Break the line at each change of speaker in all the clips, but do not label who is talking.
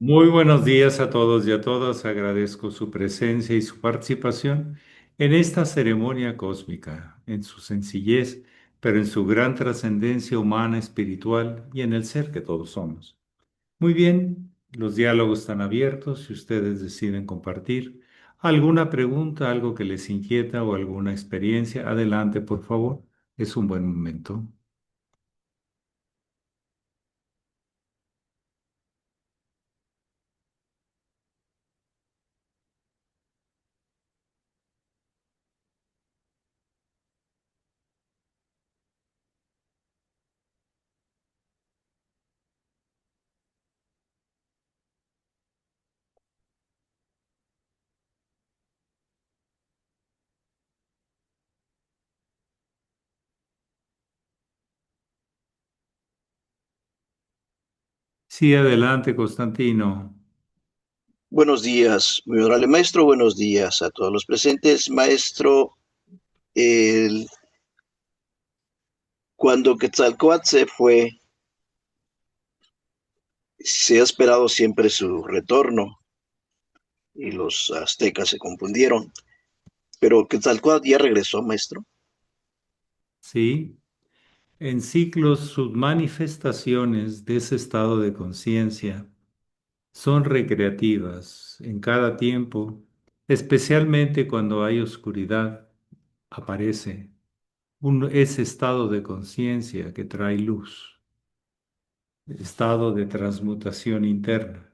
Muy buenos días a todos y a todas. Agradezco su presencia y su participación en esta ceremonia cósmica, en su sencillez, pero en su gran trascendencia humana, espiritual y en el ser que todos somos. Muy bien, los diálogos están abiertos si ustedes deciden compartir alguna pregunta, algo que les inquieta o alguna experiencia. Adelante, por favor. Es un buen momento. Sí, adelante, Constantino.
Buenos días, muy honorable maestro. Buenos días a todos los presentes. Maestro, el- cuando Quetzalcóatl se fue, se ha esperado siempre su retorno y los aztecas se confundieron. Pero Quetzalcóatl ya regresó, maestro.
Sí. En ciclos, sus manifestaciones de ese estado de conciencia son recreativas en cada tiempo, especialmente cuando hay oscuridad, aparece ese estado de conciencia que trae luz, estado de transmutación interna.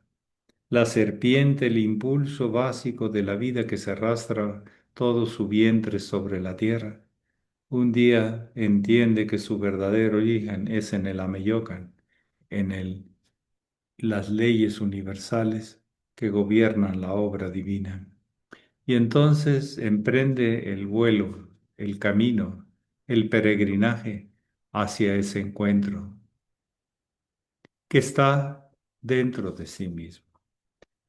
La serpiente, el impulso básico de la vida que se arrastra todo su vientre sobre la tierra. Un día entiende que su verdadero origen es en el Ameyocan, en las leyes universales que gobiernan la obra divina. Y entonces emprende el vuelo, el camino, el peregrinaje hacia ese encuentro que está dentro de sí mismo.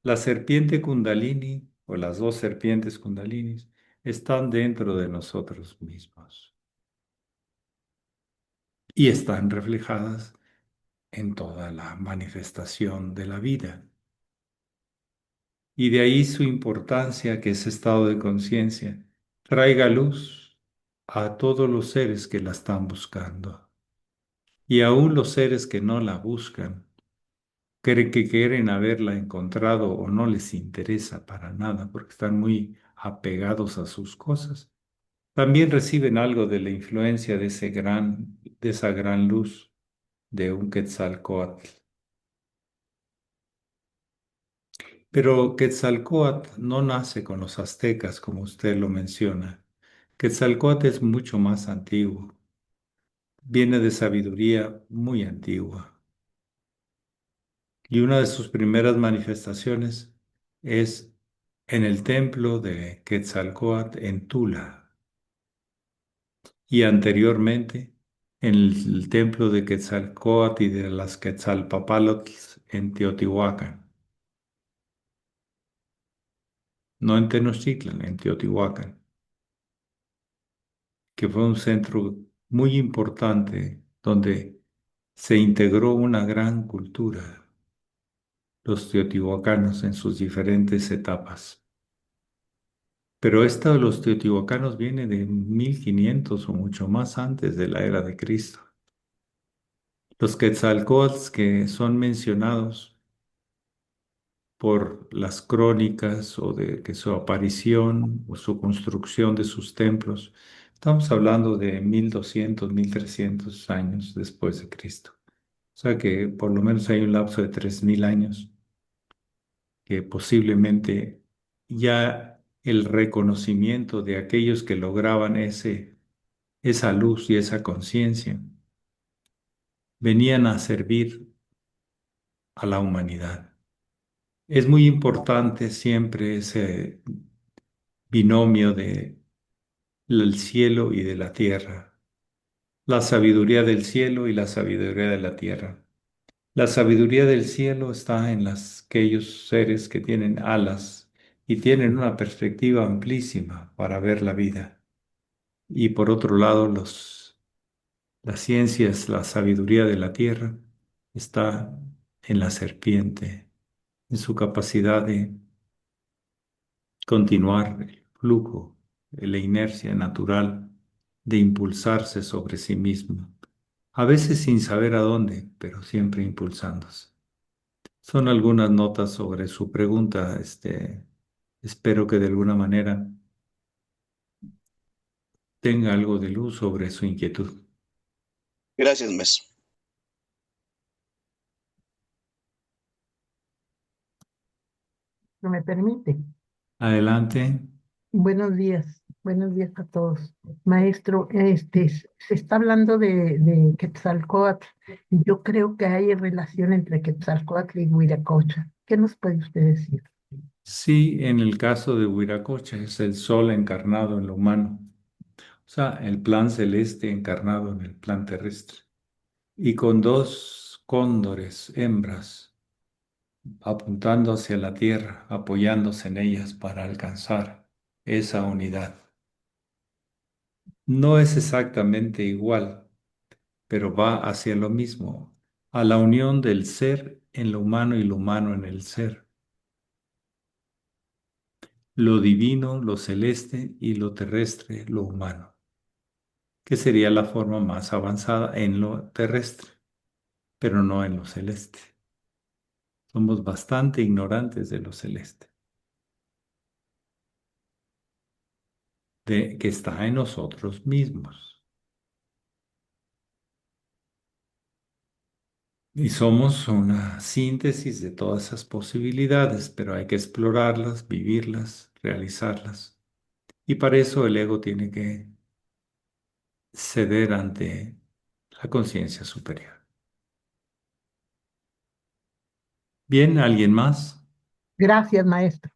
La serpiente Kundalini o las dos serpientes Kundalinis están dentro de nosotros mismos y están reflejadas en toda la manifestación de la vida. Y de ahí su importancia que ese estado de conciencia traiga luz a todos los seres que la están buscando. Y aún los seres que no la buscan, que quieren haberla encontrado o no les interesa para nada porque están muy apegados a sus cosas, también reciben algo de la influencia de esa gran luz de un Quetzalcóatl. Pero Quetzalcóatl no nace con los aztecas, como usted lo menciona. Quetzalcóatl es mucho más antiguo, viene de sabiduría muy antigua. Y una de sus primeras manifestaciones es en el templo de Quetzalcóatl en Tula y anteriormente en el templo de Quetzalcóatl y de las Quetzalpapalotl en Teotihuacán, no en Tenochtitlan, en Teotihuacán, que fue un centro muy importante donde se integró una gran cultura, los teotihuacanos en sus diferentes etapas. Pero esto de los teotihuacanos viene de 1500 o mucho más antes de la era de Cristo. Los Quetzalcóatl que son mencionados por las crónicas o de que su aparición o su construcción de sus templos, estamos hablando de 1200, 1300 años después de Cristo. O sea que por lo menos hay un lapso de 3000 años que posiblemente ya el reconocimiento de aquellos que lograban esa luz y esa conciencia venían a servir a la humanidad. Es muy importante siempre ese binomio de el cielo y de la tierra, la sabiduría del cielo y la sabiduría de la tierra. La sabiduría del cielo está en aquellos seres que tienen alas y tienen una perspectiva amplísima para ver la vida. Y por otro lado, las ciencias, la sabiduría de la tierra está en la serpiente, en su capacidad de continuar el flujo, la inercia natural de impulsarse sobre sí mismo, a veces sin saber a dónde, pero siempre impulsándose. Son algunas notas sobre su pregunta. Espero que de alguna manera tenga algo de luz sobre su inquietud.
Gracias, Mes.
¿Me permite?
Adelante.
Buenos días a todos. Maestro, se está hablando de Quetzalcóatl. Y yo creo que hay relación entre Quetzalcóatl y Huiracocha. ¿Qué nos puede usted decir?
Sí, en el caso de Huiracocha es el sol encarnado en lo humano, o sea, el plan celeste encarnado en el plan terrestre, y con dos cóndores hembras apuntando hacia la tierra, apoyándose en ellas para alcanzar esa unidad. No es exactamente igual, pero va hacia lo mismo, a la unión del ser en lo humano y lo humano en el ser, lo divino, lo celeste y lo terrestre, lo humano, que sería la forma más avanzada en lo terrestre, pero no en lo celeste. Somos bastante ignorantes de lo celeste, de que está en nosotros mismos. Y somos una síntesis de todas esas posibilidades, pero hay que explorarlas, vivirlas, realizarlas. Y para eso el ego tiene que ceder ante la conciencia superior. Bien, ¿alguien más?
Gracias, maestro.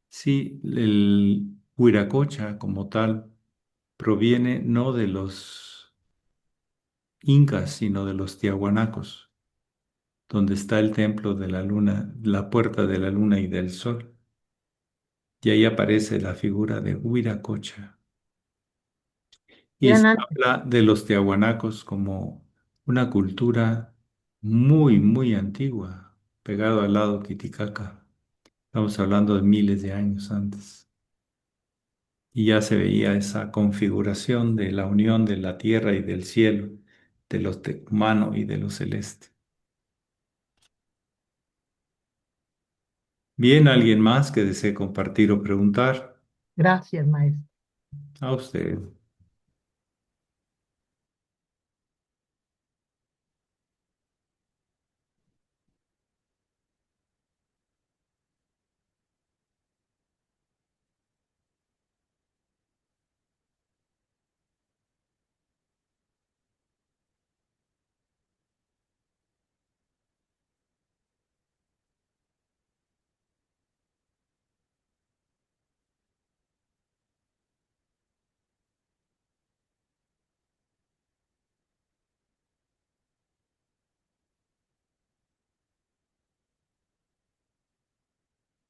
Sí, el Huiracocha como tal proviene no de los incas, sino de los tiahuanacos, donde está el templo de la luna, la puerta de la luna y del sol. Y ahí aparece la figura de Huiracocha. Y
Eran
se
antes.
habla de los tiahuanacos como una cultura muy, muy antigua, pegado al lado Titicaca. Estamos hablando de miles de años antes. Y ya se veía esa configuración de la unión de la tierra y del cielo, de lo humano y de lo celeste. Bien, ¿alguien más que desee compartir o preguntar?
Gracias, maestro.
A usted.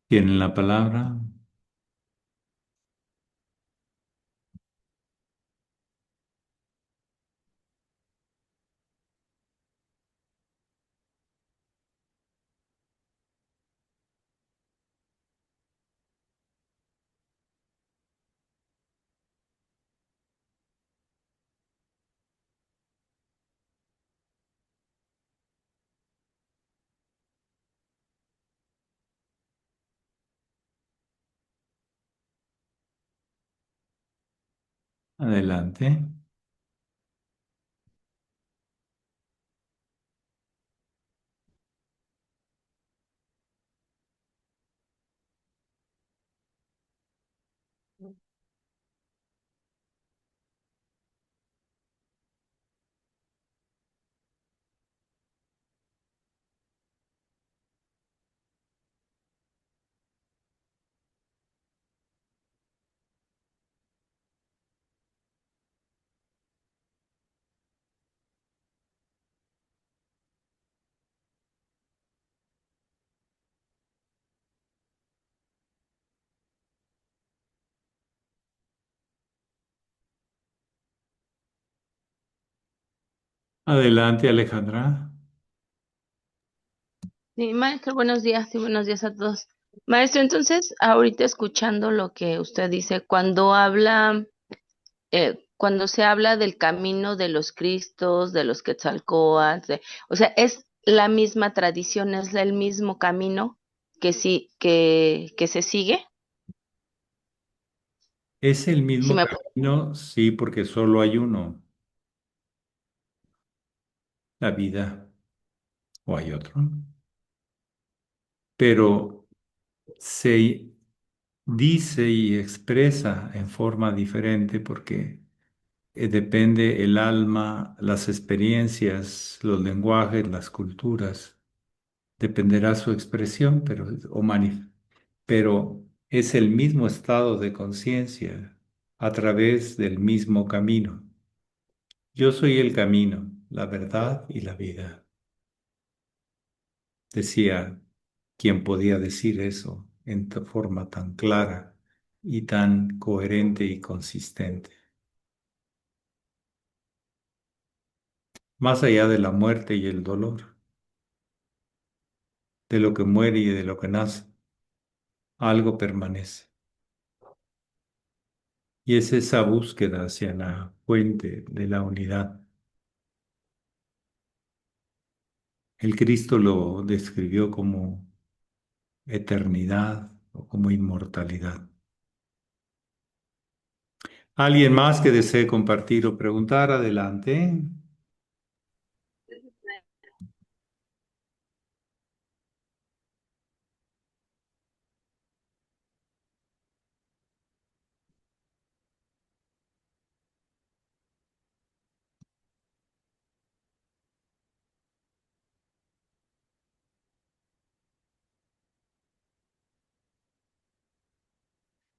Tienen la palabra. Adelante. Adelante, Alejandra.
Sí, maestro, buenos días y buenos días a todos. Maestro, entonces, ahorita escuchando lo que usted dice, cuando se habla del camino de los Cristos, de los Quetzalcóatl, o sea, es la misma tradición, es el mismo camino que sí, que se sigue.
Es el
Si
mismo
me,
camino, sí, porque solo hay uno, la vida, o hay otro, pero se dice y expresa en forma diferente porque depende el alma, las experiencias, los lenguajes, las culturas, dependerá su expresión, pero es el mismo estado de conciencia a través del mismo camino. Yo soy el camino, la verdad y la vida. Decía quien podía decir eso en forma tan clara y tan coherente y consistente. Más allá de la muerte y el dolor, de lo que muere y de lo que nace, algo permanece. Y es esa búsqueda hacia la fuente de la unidad. El Cristo lo describió como eternidad o como inmortalidad. ¿Alguien más que desee compartir o preguntar? Adelante.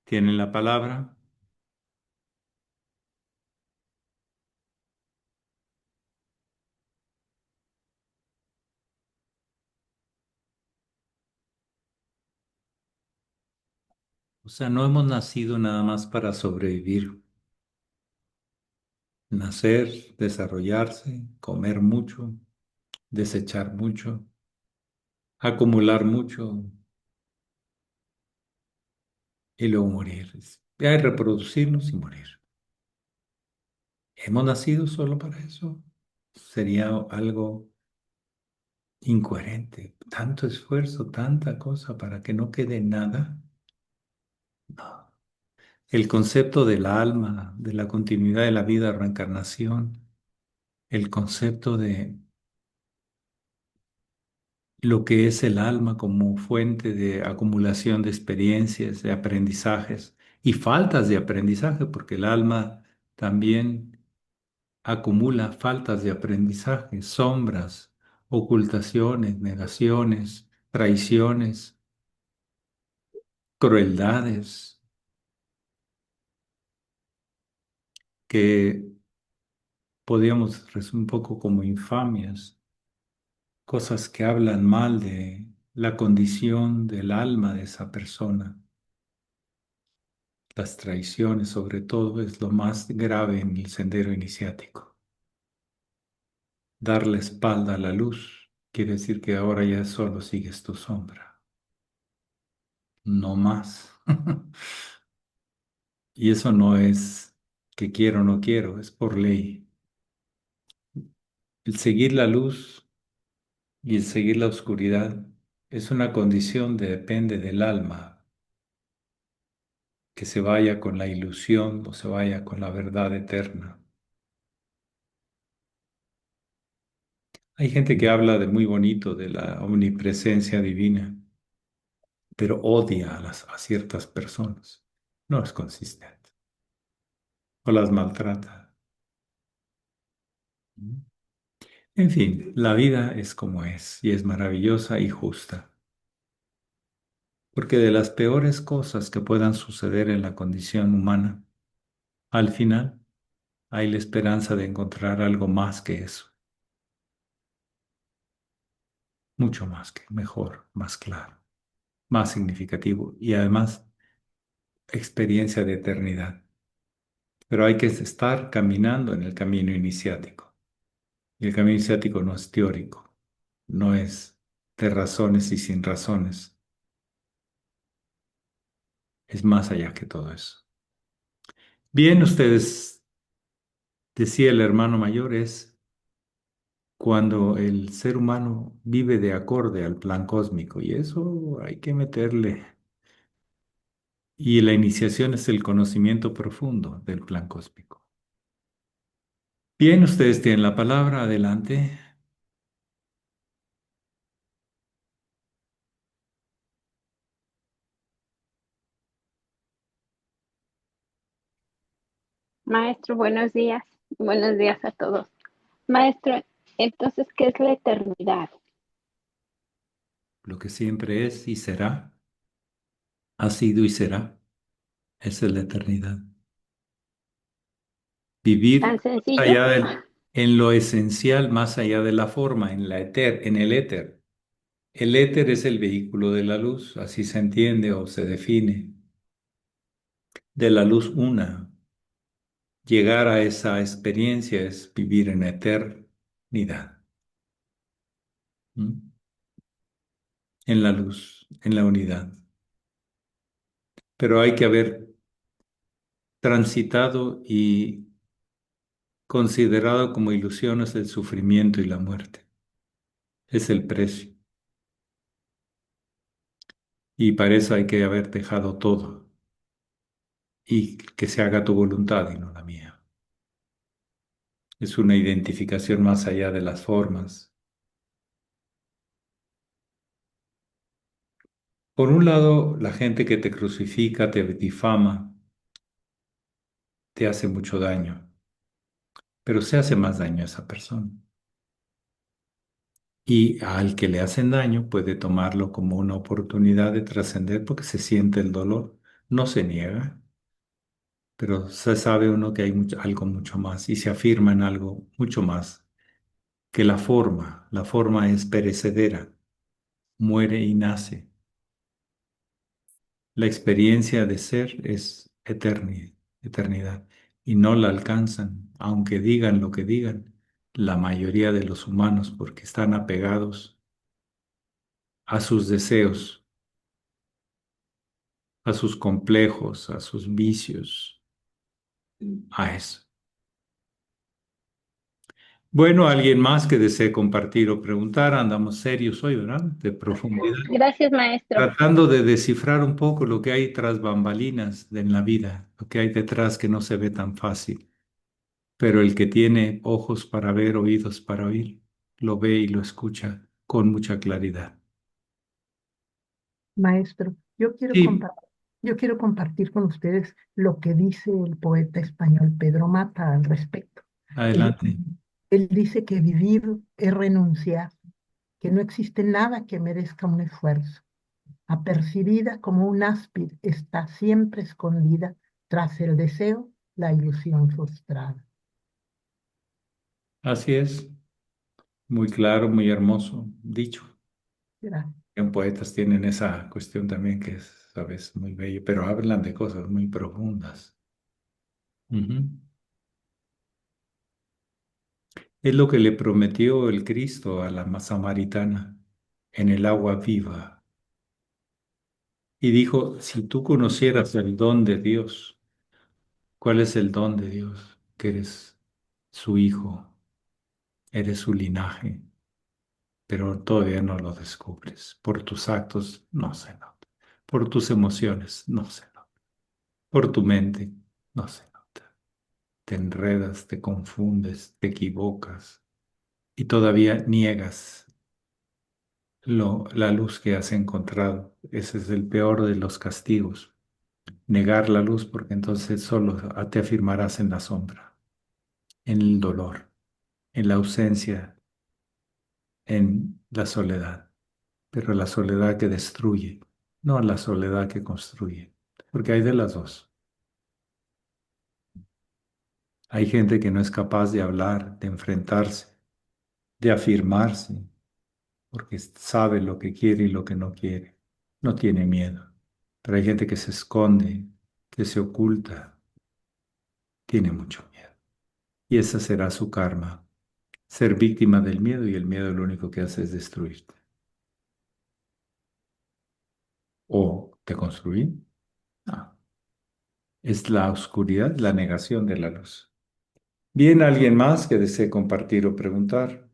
¿Tienen la palabra? O sea, no hemos nacido nada más para sobrevivir. Nacer, desarrollarse, comer mucho, desechar mucho, acumular mucho y luego morir. Ya reproducirnos y morir. ¿Hemos nacido solo para eso? Sería algo incoherente. Tanto esfuerzo, tanta cosa para que no quede nada. No. El concepto del alma, de la continuidad de la vida, reencarnación, el concepto de lo que es el alma como fuente de acumulación de experiencias, de aprendizajes y faltas de aprendizaje, porque el alma también acumula faltas de aprendizaje, sombras, ocultaciones, negaciones, traiciones, crueldades, que podríamos resumir un poco como infamias, cosas que hablan mal de la condición del alma de esa persona. Las traiciones, sobre todo, es lo más grave en el sendero iniciático. Dar la espalda a la luz quiere decir que ahora ya solo sigues tu sombra, no más. Y eso no es que quiero o no quiero, es por ley. El seguir la luz y el seguir la oscuridad es una condición depende del alma, que se vaya con la ilusión o se vaya con la verdad eterna. Hay gente que habla de muy bonito de la omnipresencia divina, pero odia a ciertas personas. No es consistente. O las maltrata. En fin, la vida es como es y es maravillosa y justa. Porque de las peores cosas que puedan suceder en la condición humana, al final hay la esperanza de encontrar algo más que eso, mucho más que mejor, más claro, más significativo y además experiencia de eternidad. Pero hay que estar caminando en el camino iniciático. Y el camino iniciático no es teórico, no es de razones y sin razones. Es más allá que todo eso. Bien, ustedes, decía el hermano mayor, es cuando el ser humano vive de acorde al plan cósmico y eso hay que meterle. Y la iniciación es el conocimiento profundo del plan cósmico. Bien, ustedes tienen la palabra, adelante.
Maestro, buenos días. Buenos días a todos. Maestro, entonces, ¿qué es la eternidad?
Lo que siempre es y será, ha sido y será, esa es la eternidad. Vivir
¿Tan
más
sencillo?
allá en lo esencial, más allá de la forma, en el éter. El éter es el vehículo de la luz, así se entiende o se define, de la luz una. Llegar a esa experiencia es vivir en eternidad, ¿m? En la luz, en la unidad. Pero hay que haber transitado y considerado como ilusiones el sufrimiento y la muerte. Es el precio. Y para eso hay que haber dejado todo y que se haga tu voluntad y no la mía. Es una identificación más allá de las formas. Por un lado, la gente que te crucifica, te difama, te hace mucho daño, pero se hace más daño a esa persona. Y al que le hacen daño puede tomarlo como una oportunidad de trascender porque se siente el dolor. No se niega, pero se sabe uno que hay algo mucho más y se afirma en algo mucho más que la forma. La forma es perecedera, muere y nace. La experiencia de ser es eternidad y no la alcanzan, aunque digan lo que digan, la mayoría de los humanos porque están apegados a sus deseos, a sus complejos, a sus vicios, a eso. Bueno, alguien más que desee compartir o preguntar, andamos serios hoy, ¿verdad? De profundidad,
Gracias, maestro.
tratando de descifrar un poco lo que hay tras bambalinas en la vida, lo que hay detrás que no se ve tan fácil. Pero el que tiene ojos para ver, oídos para oír, lo ve y lo escucha con mucha claridad.
Maestro,
Sí,
yo quiero compartir con ustedes lo que dice el poeta español Pedro Mata al respecto. Él,
adelante.
él dice que vivir es renunciar, que no existe nada que merezca un esfuerzo. Apercibida como un áspid, está siempre escondida tras el deseo, la ilusión frustrada.
Así es, muy claro, muy hermoso dicho.
Gracias.
En poetas tienen esa cuestión también que es, sabes, muy bello, pero hablan de cosas muy profundas. Ujú. Es lo que le prometió el Cristo a la samaritana en el agua viva. Y dijo, si tú conocieras el don de Dios, ¿cuál es el don de Dios? Que eres su hijo, eres su linaje, pero todavía no lo descubres. Por tus actos no se nota. Por tus emociones no se nota. Por tu mente no se nota. Te enredas, te confundes, te equivocas y todavía niegas la luz que has encontrado. Ese es el peor de los castigos. Negar la luz porque entonces solo te afirmarás en la sombra, en el dolor, en la ausencia, en la soledad. Pero la soledad que destruye, no la soledad que construye, porque hay de las dos. Hay gente que no es capaz de hablar, de enfrentarse, de afirmarse, porque sabe lo que quiere y lo que no quiere. No tiene miedo. Pero hay gente que se esconde, que se oculta, tiene mucho miedo. Y esa será su karma, ser víctima del miedo y el miedo lo único que hace es destruirte. ¿Te construí? No. Es la oscuridad, la negación de la luz. ¿Bien alguien más que desee compartir o preguntar?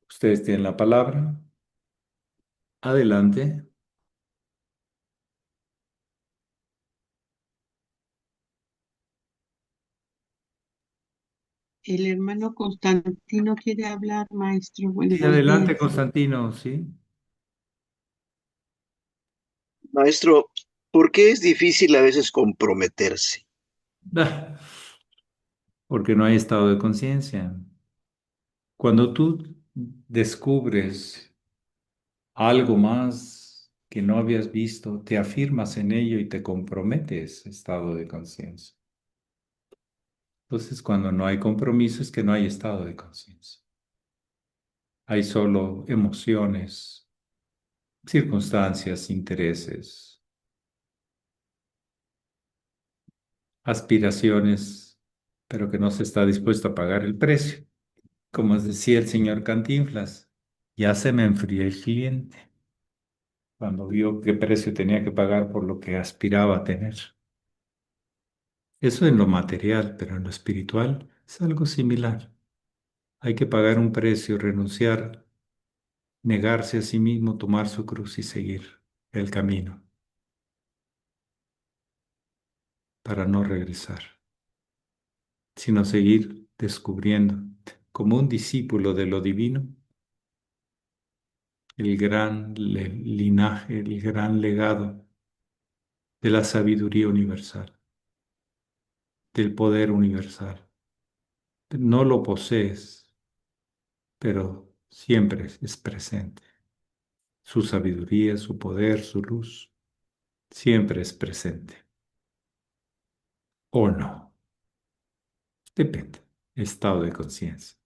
Ustedes tienen la palabra. Adelante.
El hermano Constantino quiere hablar, maestro.
Sí,
Buenos
adelante,
días.
Constantino, sí.
Maestro, ¿por qué es difícil a veces comprometerse?
Ah, porque no hay estado de conciencia. Cuando tú descubres algo más que no habías visto, te afirmas en ello y te comprometes, estado de conciencia. Entonces, cuando no hay compromiso es que no hay estado de conciencia. Hay solo emociones, circunstancias, intereses, aspiraciones, pero que no se está dispuesto a pagar el precio. Como decía el señor Cantinflas, ya se me enfrió el cliente cuando vio qué precio tenía que pagar por lo que aspiraba a tener. Eso en lo material, pero en lo espiritual es algo similar. Hay que pagar un precio, renunciar, negarse a sí mismo, tomar su cruz y seguir el camino para no regresar, sino seguir descubriendo como un discípulo de lo divino el gran linaje, el gran legado de la sabiduría universal, del poder universal. No lo posees, pero siempre es presente. Su sabiduría, su poder, su luz, siempre es presente. ¿O no? Depende. Estado de conciencia.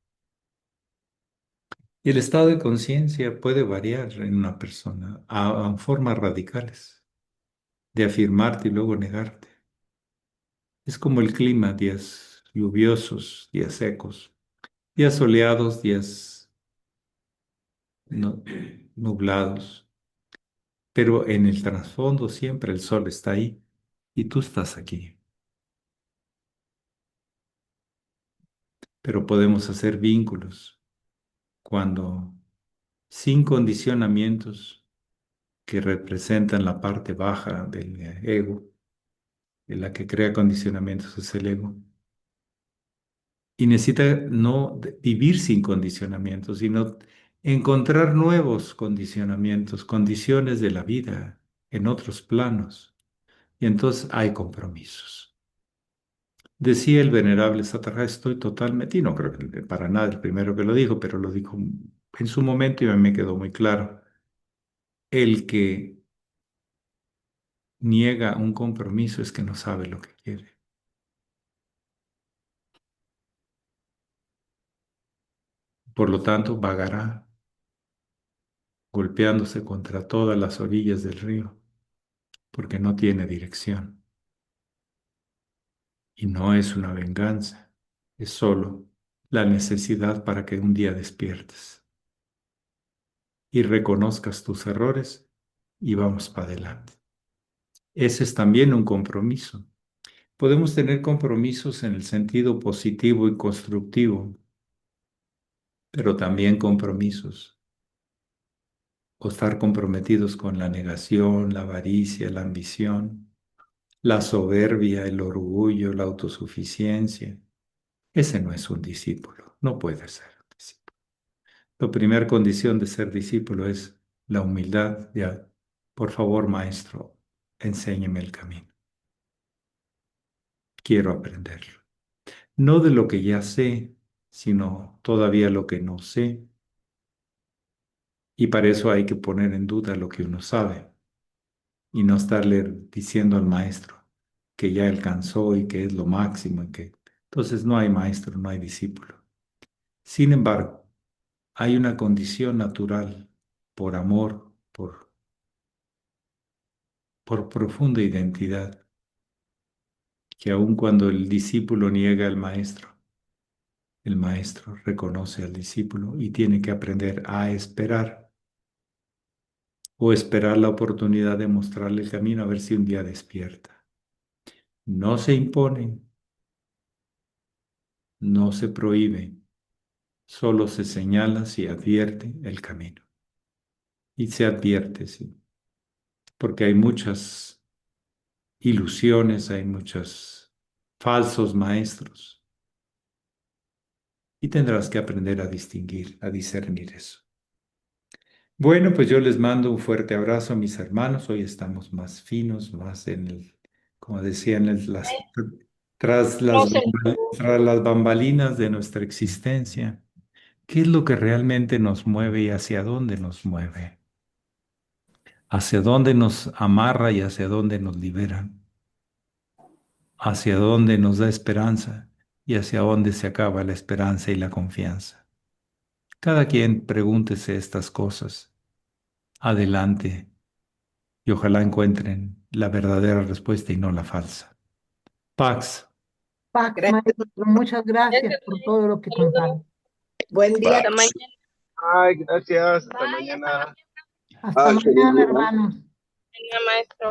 Y el estado de conciencia puede variar en una persona a formas radicales, de afirmarte y luego negarte. Es como el clima, días lluviosos, días secos, días soleados, días no- nublados. Pero en el trasfondo siempre el sol está ahí y tú estás aquí. Pero podemos hacer vínculos cuando sin condicionamientos que representan la parte baja del ego, de la que crea condicionamientos es el ego, y necesita no vivir sin condicionamientos, sino encontrar nuevos condicionamientos, condiciones de la vida en otros planos. Y entonces hay compromisos. Decía el venerable Satarra, estoy totalmente, y no creo que para nada el primero que lo dijo, pero lo dijo en su momento y a mí me quedó muy claro. El que niega un compromiso es que no sabe lo que quiere. Por lo tanto, vagará golpeándose contra todas las orillas del río, porque no tiene dirección. Y no es una venganza, es solo la necesidad para que un día despiertes y reconozcas tus errores y vamos para adelante. Ese es también un compromiso. Podemos tener compromisos en el sentido positivo y constructivo, pero también compromisos o estar comprometidos con la negación, la avaricia, la ambición, la soberbia, el orgullo, la autosuficiencia. Ese no es un discípulo, no puede ser un discípulo. La primera condición de ser discípulo es la humildad. Ya, por favor, maestro, enséñeme el camino. Quiero aprenderlo. No de lo que ya sé, sino todavía lo que no sé. Y para eso hay que poner en duda lo que uno sabe y no estarle diciendo al maestro que ya alcanzó y que es lo máximo y que entonces no hay maestro, no hay discípulo. Sin embargo, hay una condición natural por amor, por por profunda identidad, que aun cuando el discípulo niega al maestro, el maestro reconoce al discípulo y tiene que aprender a esperar o esperar la oportunidad de mostrarle el camino a ver si un día despierta. No se impone, no se prohíbe, solo se señala si advierte el camino. Y se advierte, sí, porque hay muchas ilusiones, hay muchos falsos maestros y tendrás que aprender a distinguir, a discernir eso. Bueno, pues yo les mando un fuerte abrazo a mis hermanos. Hoy estamos más finos, más como decían, tras las bambalinas de nuestra existencia. ¿Qué es lo que realmente nos mueve y hacia dónde nos mueve? ¿Hacia dónde nos amarra y hacia dónde nos libera? ¿Hacia dónde nos da esperanza y hacia dónde se acaba la esperanza y la confianza? Cada quien pregúntese estas cosas. Adelante y ojalá encuentren la verdadera respuesta y no la falsa. Pax.
Pax, maestro, muchas gracias por todo lo que contaron.
Buen día.
Hasta
Pax.
mañana.
Ay, gracias. Hasta
Bye,
mañana.
Hasta
Feliz
mañana,
día.
hermanos.
mañana, maestro.